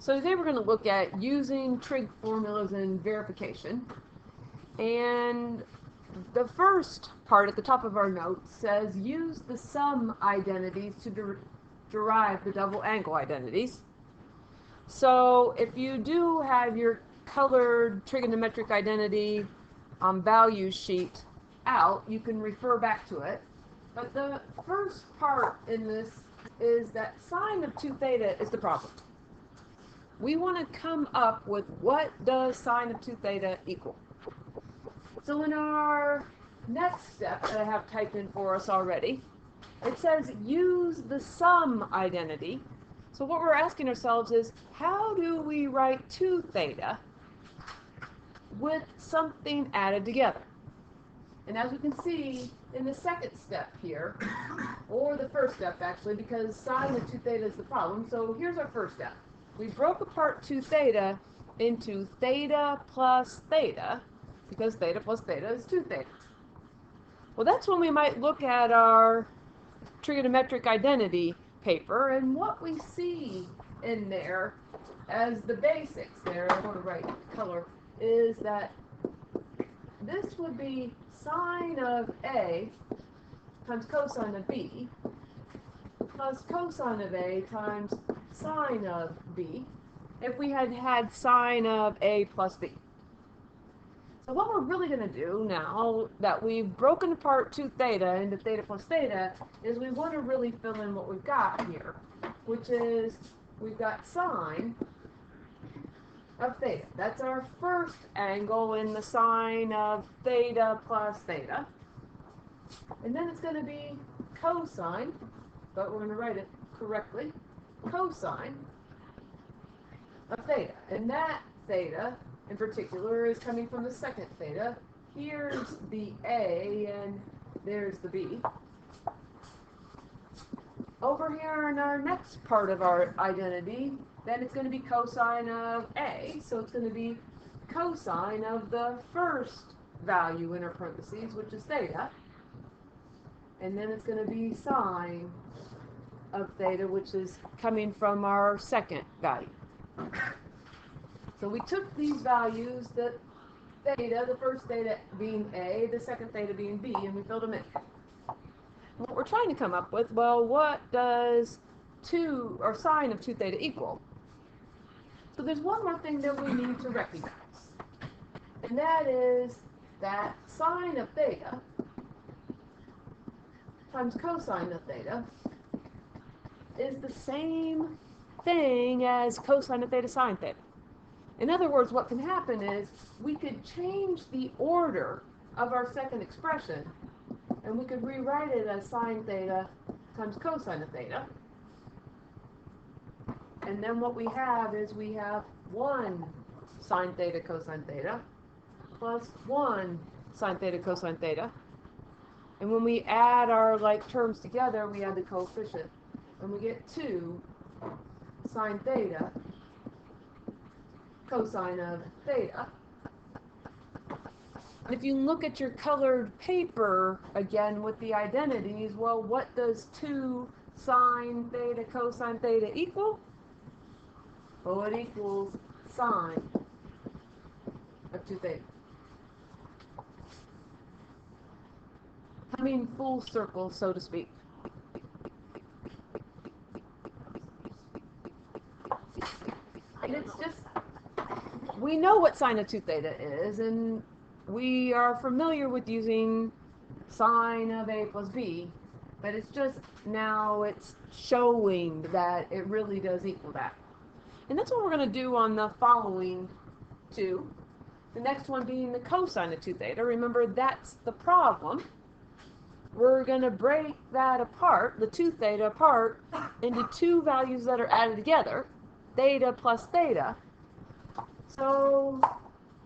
So today we're going to look at using trig formulas and verification. And the first part at the top of our notes says use the sum identities to derive the double angle identities. So if you do have your colored trigonometric identity value sheet out, you can refer back to it. But the first part in this is that sine of 2 theta is the problem. We want to come up with what does sine of 2 theta equal. So in our next step that I have typed in for us already, it says use the sum identity. So what we're asking ourselves is, how do we write 2 theta with something added together? And as we can see in the second step here, or the first step actually, because sine of 2 theta is the problem, so here's our first step. We broke apart 2 theta into theta plus theta, because theta plus theta is 2 theta. Well, that's when we might look at our trigonometric identity paper, and what we see in there as the basics there, I want to write color, is that this would be sine of A times cosine of B plus cosine of A times sine of B if we had had sine of A plus B. So what we're really going to do now that we've broken apart 2 theta into theta plus theta is we want to really fill in what we've got here, which is we've got sine of theta. That's our first angle in the sine of theta plus theta. And then it's going to be cosine, but we're going to write it correctly, cosine of theta. And that theta in particular is coming from the second theta. Here's the A and there's the B. Over here in our next part of our identity, then it's going to be cosine of A, so it's going to be cosine of the first value in our parentheses, which is theta, and then it's going to be sine of theta, which is coming from our second value. So we took these values, the theta, the first theta being A, the second theta being B, and we filled them in. What we're trying to come up with, well, what does sine of 2 theta equal? So there's one more thing that we need to recognize, and that is that sine of theta times cosine of theta is the same thing as cosine of theta sine theta. In other words, what can happen is we could change the order of our second expression, and we could rewrite it as sine theta times cosine of theta. And then what we have is we have 1 sine theta cosine theta plus 1 sine theta cosine theta. And when we add our like terms together, we add the coefficient, and we get 2 sine theta cosine of theta. And if you look at your colored paper again with the identities, well, what does 2 sine theta cosine theta equal? Well, it equals sine of 2 theta. Coming full circle, so to speak. And it's just, we know what sine of 2 theta is, and we are familiar with using sine of A plus B, but it's just now it's showing that it really does equal that. And that's what we're going to do on the following 2. The next one being the cosine of 2 theta. Remember, that's the problem. We're going to break that apart, the 2 theta apart, into 2 values that are added together, theta plus theta. So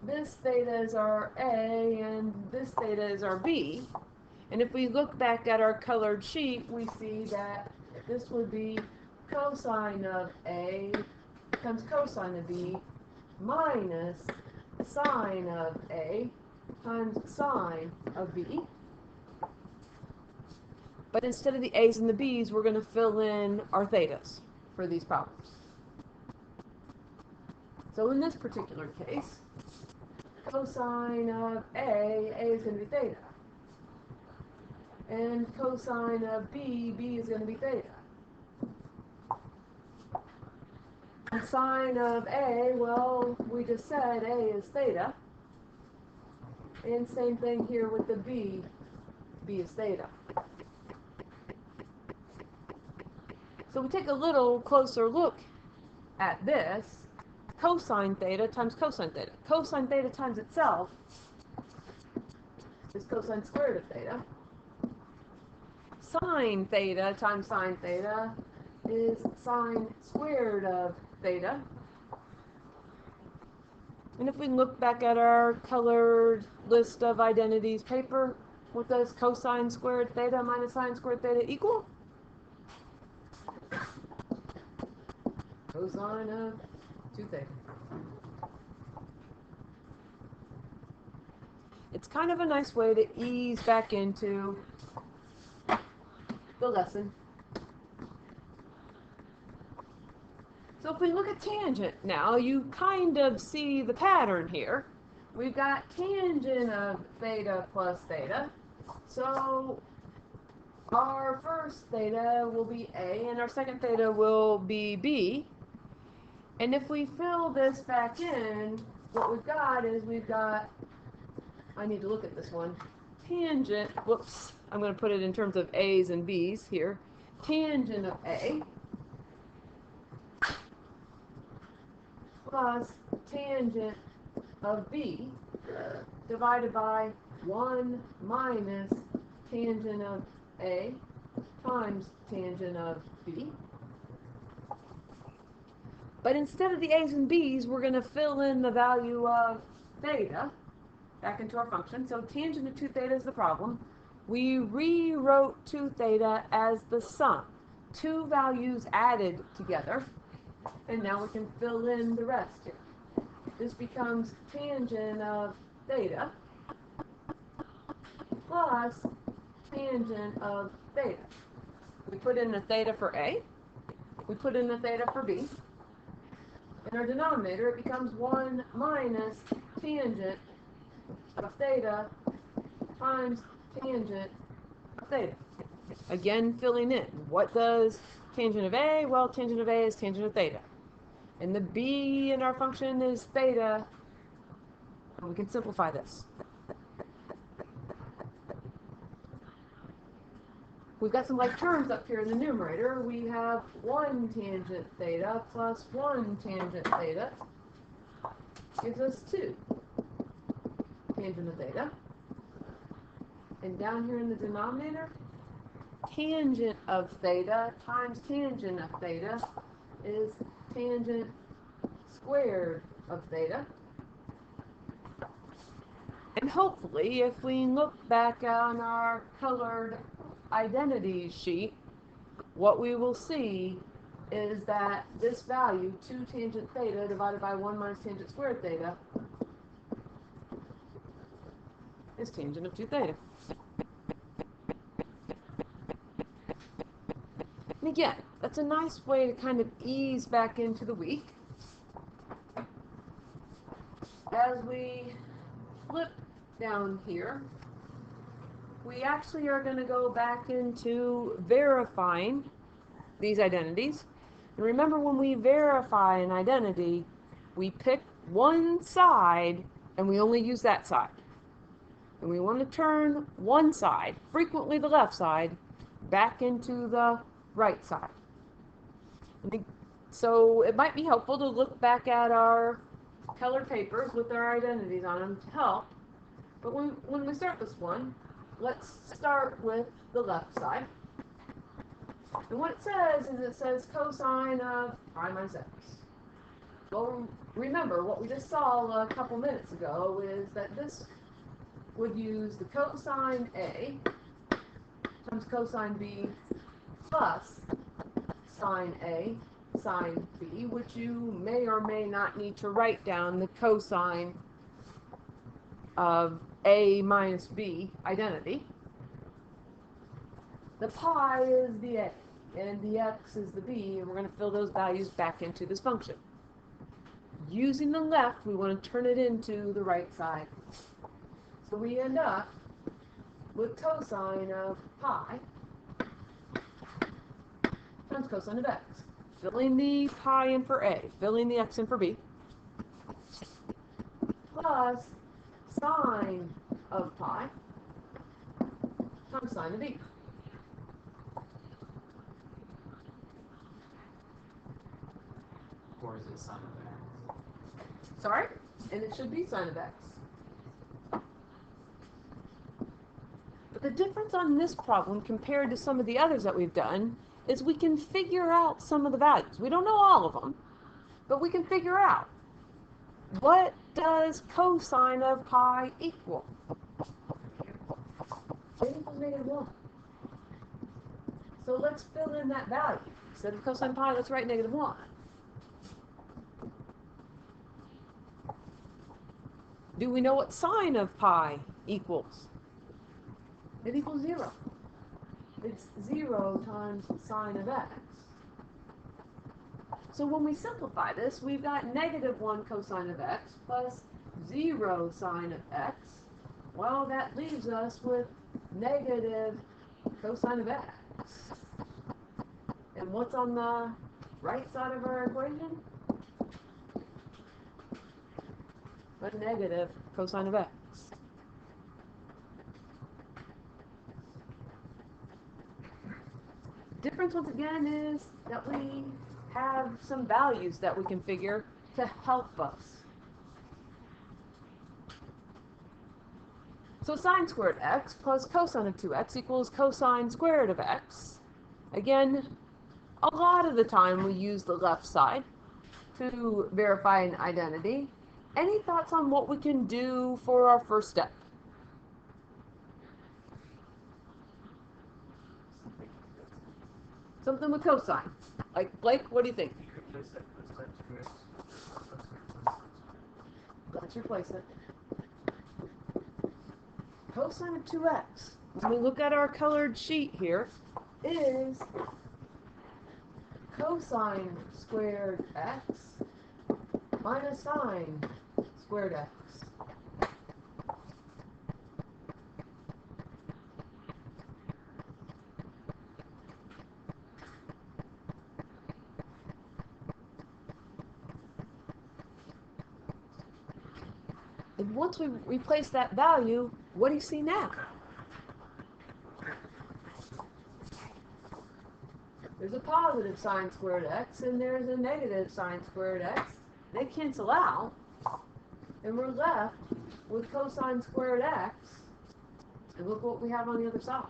this theta is our A and this theta is our B. And if we look back at our colored sheet, we see that this would be cosine of A times cosine of B minus sine of A times sine of B. But instead of the A's and the B's, we're going to fill in our thetas for these problems. So in this particular case, cosine of A is going to be theta. And cosine of B is going to be theta. And sine of A, well, we just said A is theta. And same thing here with the B is theta. So we take a little closer look at this. Cosine theta times cosine theta. Cosine theta times itself is cosine squared of theta. Sine theta times sine theta is sine squared of theta. And if we look back at our colored list of identities paper, what does cosine squared theta minus sine squared theta equal? Cosine of 2 theta. It's kind of a nice way to ease back into the lesson. So if we look at tangent now, you kind of see the pattern here. We've got tangent of theta plus theta. So our first theta will be A and our second theta will be B. And if we fill this back in, what we've got is I need to look at this one. Tangent, whoops, I'm going to put it in terms of A's and B's here. Tangent of A plus tangent of B divided by 1 minus tangent of A times tangent of B. But instead of the A's and B's, we're going to fill in the value of theta back into our function. So tangent of 2 theta is the problem. We rewrote 2 theta as the sum. 2 values added together. And now we can fill in the rest here. This becomes tangent of theta plus tangent of theta. We put in the theta for A. We put in the theta for B. In our denominator, it becomes 1 minus tangent of theta times tangent of theta. Again, filling in. What does tangent of A? Well, tangent of A is tangent of theta. And the B in our function is theta. And we can simplify this. We've got some like terms up here in the numerator. We have 1 tangent theta plus 1 tangent theta gives us 2 tangent of theta. And down here in the denominator, tangent of theta times tangent of theta is tangent squared of theta. And hopefully, if we look back on our colored identity sheet, what we will see is that this value, 2 tangent theta divided by 1 minus tangent squared theta, is tangent of 2 theta. And again, that's a nice way to kind of ease back into the week. As we flip down here, we actually are going to go back into verifying these identities. And remember, when we verify an identity, we pick one side and we only use that side. And we want to turn one side, frequently the left side, back into the right side. So it might be helpful to look back at our colored papers with our identities on them to help. But when we start this one, let's start with the left side. And what it says cosine of pi minus x. Well, remember, what we just saw a couple minutes ago is that this would use the cosine A times cosine B plus sine A sine B, which you may or may not need to write down the cosine of A minus B identity. The pi is the A, and the x is the B, and we're going to fill those values back into this function. using the left, we want to turn it into the right side. So we end up with cosine of pi times cosine of x. Filling the pi in for A, filling the x in for B, plus sine of pi times sine of B. Or is it sine of x? Sorry? And it should be sine of x. But the difference on this problem compared to some of the others that we've done is we can figure out some of the values. We don't know all of them, but we can figure out what does cosine of pi equal? It equals -1. So let's fill in that value. Instead of cosine pi, let's write -1. Do we know what sine of pi equals? It equals 0. It's 0 times sine of x. So when we simplify this, we've got -1 cosine of x plus 0 sine of x. Well, that leaves us with negative cosine of x. And what's on the right side of our equation? A negative cosine of x. Difference once again is that we have some values that we can figure to help us. So sine squared x plus cosine of 2x equals cosine squared of x. Again, a lot of the time we use the left side to verify an identity. Any thoughts on what we can do for our first step? Something with cosine. Like, Blake, what do you think? Let's replace it. Cosine of 2x, when we look at our colored sheet here, is cosine squared x minus sine squared x. And once we replace that value, what do you see now? There's a positive sine squared x and there's a negative sine squared x. They cancel out, and we're left with cosine squared x. And look what we have on the other side.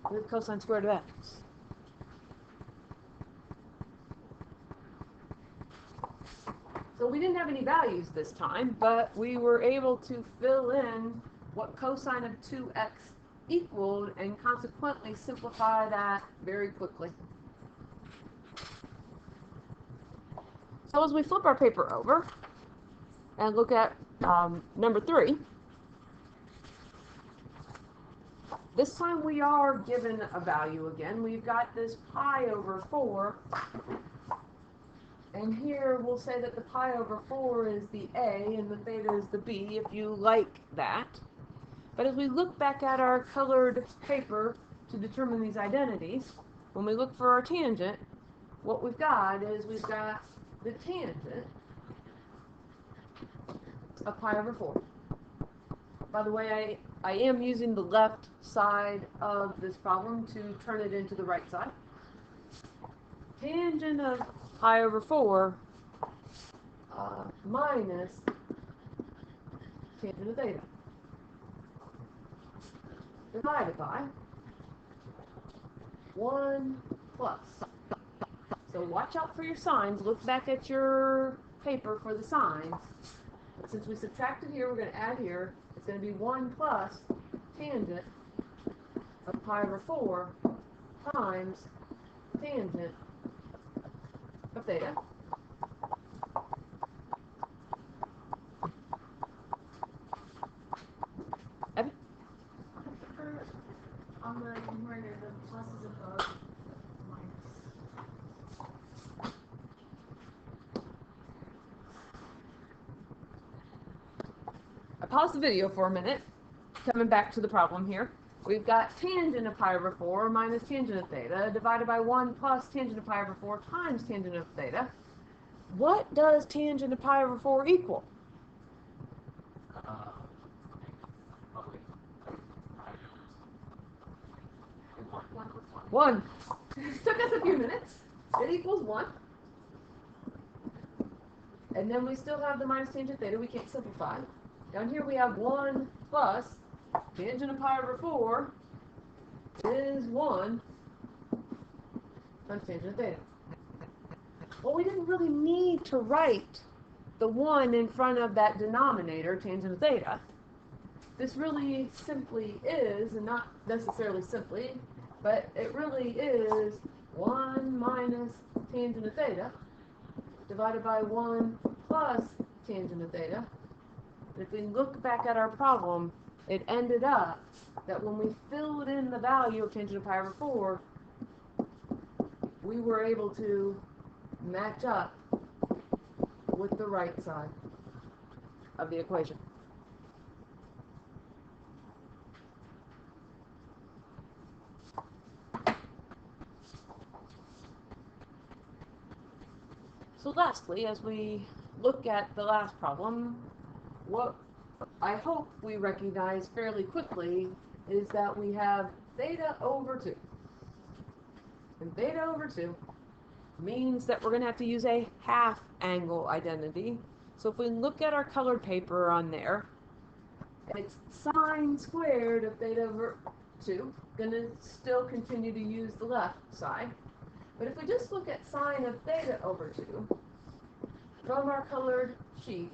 We have cosine squared of x. So we didn't have any values this time, but we were able to fill in what cosine of 2x equaled and consequently simplify that very quickly. So as we flip our paper over and look at number 3, this time we are given a value again. We've got this pi over 4. And here we'll say that the pi over 4 is the A and the theta is the B, if you like that. But as we look back at our colored paper to determine these identities, when we look for our tangent, what we've got is we've got the tangent of pi over 4. By the way, I am using the left side of this problem to turn it into the right side. Tangent of pi over 4 minus tangent of theta divided by 1 plus. So watch out for your signs. Look back at your paper for the signs. But since we subtracted here, we're going to add here. It's going to be 1 plus tangent of pi over 4 times tangent of theta. Abby? On the numerator, the plus is above minus. pause the video for a minute. Coming back to the problem here. We've got tangent of pi over 4 minus tangent of theta divided by 1 plus tangent of pi over 4 times tangent of theta. What does tangent of pi over 4 equal? One. It took us a few minutes. It equals 1. And then we still have the minus tangent theta. We can't simplify. Down here we have 1 plus tangent of pi over 4 is 1 times tangent of theta. Well, we didn't really need to write the 1 in front of that denominator, tangent of theta. This really simply is, and not necessarily simply, but it really is 1 minus tangent of theta divided by 1 plus tangent of theta. And if we look back at our problem, it ended up that when we filled in the value of tangent of pi over 4, we were able to match up with the right side of the equation. So lastly, as we look at the last problem, what I hope we recognize fairly quickly is that we have theta over 2. And theta over 2 means that we're going to have to use a half angle identity. So if we look at our colored paper on there, it's sine squared of theta over 2. Going to still continue to use the left side. But if we just look at sine of theta over 2 from our colored sheet,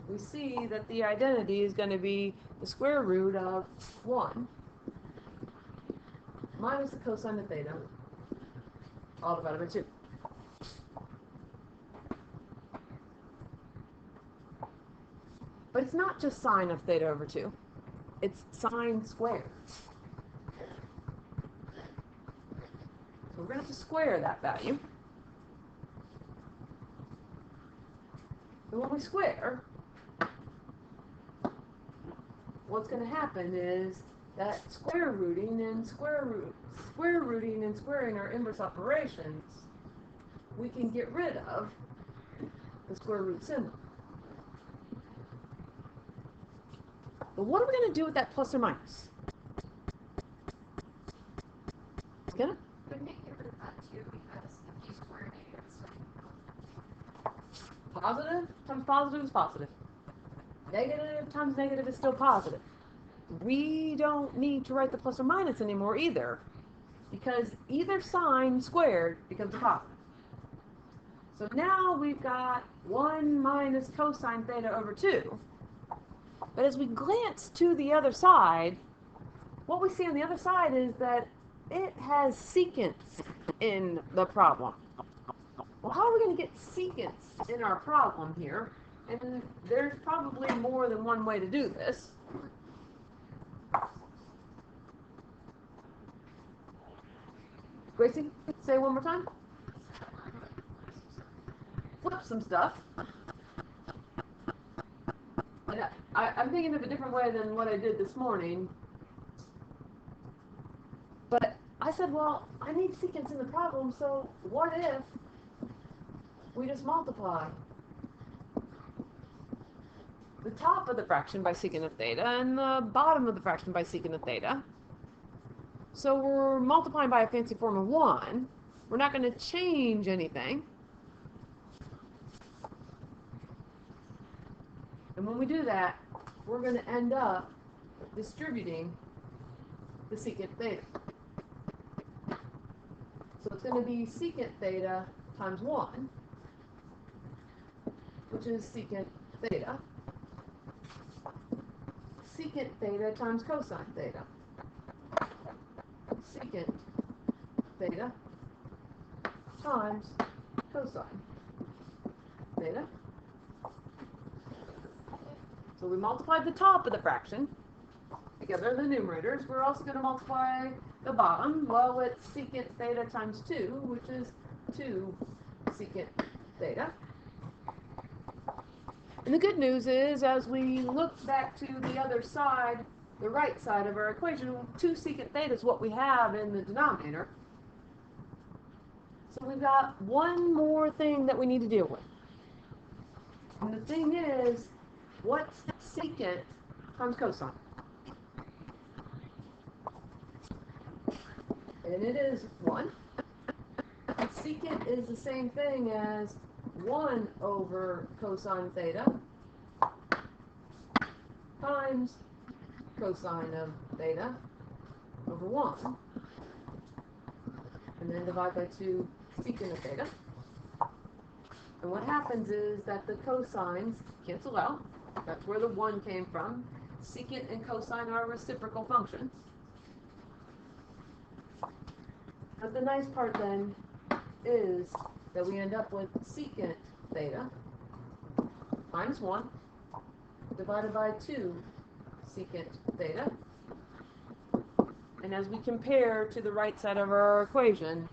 we see that the identity is going to be the square root of 1 minus the cosine of theta all divided by 2. But it's not just sine of theta over 2. It's sine squared. So we're going to have to square that value. And when we square, what's going to happen is that square rooting and squaring our inverse operations, we can get rid of the square root symbol. But what are we going to do with that plus or minus? It's going to positive times positive is positive. Negative times negative is still positive. We don't need to write the plus or minus anymore either, because either sign squared becomes a positive. So now we've got 1 minus cosine theta over 2. But as we glance to the other side, what we see on the other side is that it has secants in the problem. Well, how are we going to get secants in our problem here? And there's probably more than one way to do this. Gracie, say one more time. Flip some stuff. And I'm thinking of a different way than what I did this morning. But I said, well, I need secants in the problem, so what if we just multiply the top of the fraction by secant of theta and the bottom of the fraction by secant of theta? So we're multiplying by a fancy form of 1. We're not going to change anything. And when we do that, we're going to end up distributing the secant theta. So it's going to be secant theta times 1, which is secant theta. Secant theta times cosine theta. Secant theta times cosine theta. So we multiplied the top of the fraction together, the numerators. We're also going to multiply the bottom. Well, it's secant theta times 2, which is 2 secant theta. And the good news is, as we look back to the other side, the right side of our equation, 2 secant theta is what we have in the denominator. So we've got one more thing that we need to deal with. And the thing is, what's secant times cosine? And it is 1. And secant is the same thing as 1 over cosine theta times cosine of theta over 1. And then divide by 2 secant of theta. And what happens is that the cosines cancel out. That's where the 1 came from. Secant and cosine are reciprocal functions. But the nice part then is that we end up with secant theta minus 1 divided by 2 secant theta. And as we compare to the right side of our equation,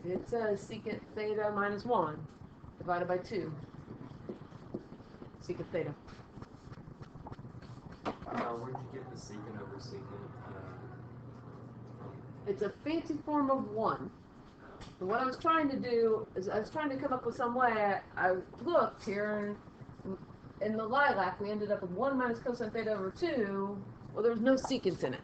it says secant theta minus 1 divided by 2 secant theta. Where'd you get the secant over secant? It's a fancy form of 1. And what I was trying to do is I was trying to come up with some way. I looked here, and in the lilac, we ended up with 1 minus cosine theta over 2. Well, there was no secants in it.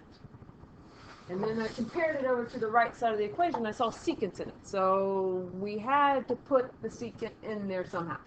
And then I compared it over to the right side of the equation. I saw secants in it. So we had to put the secant in there somehow.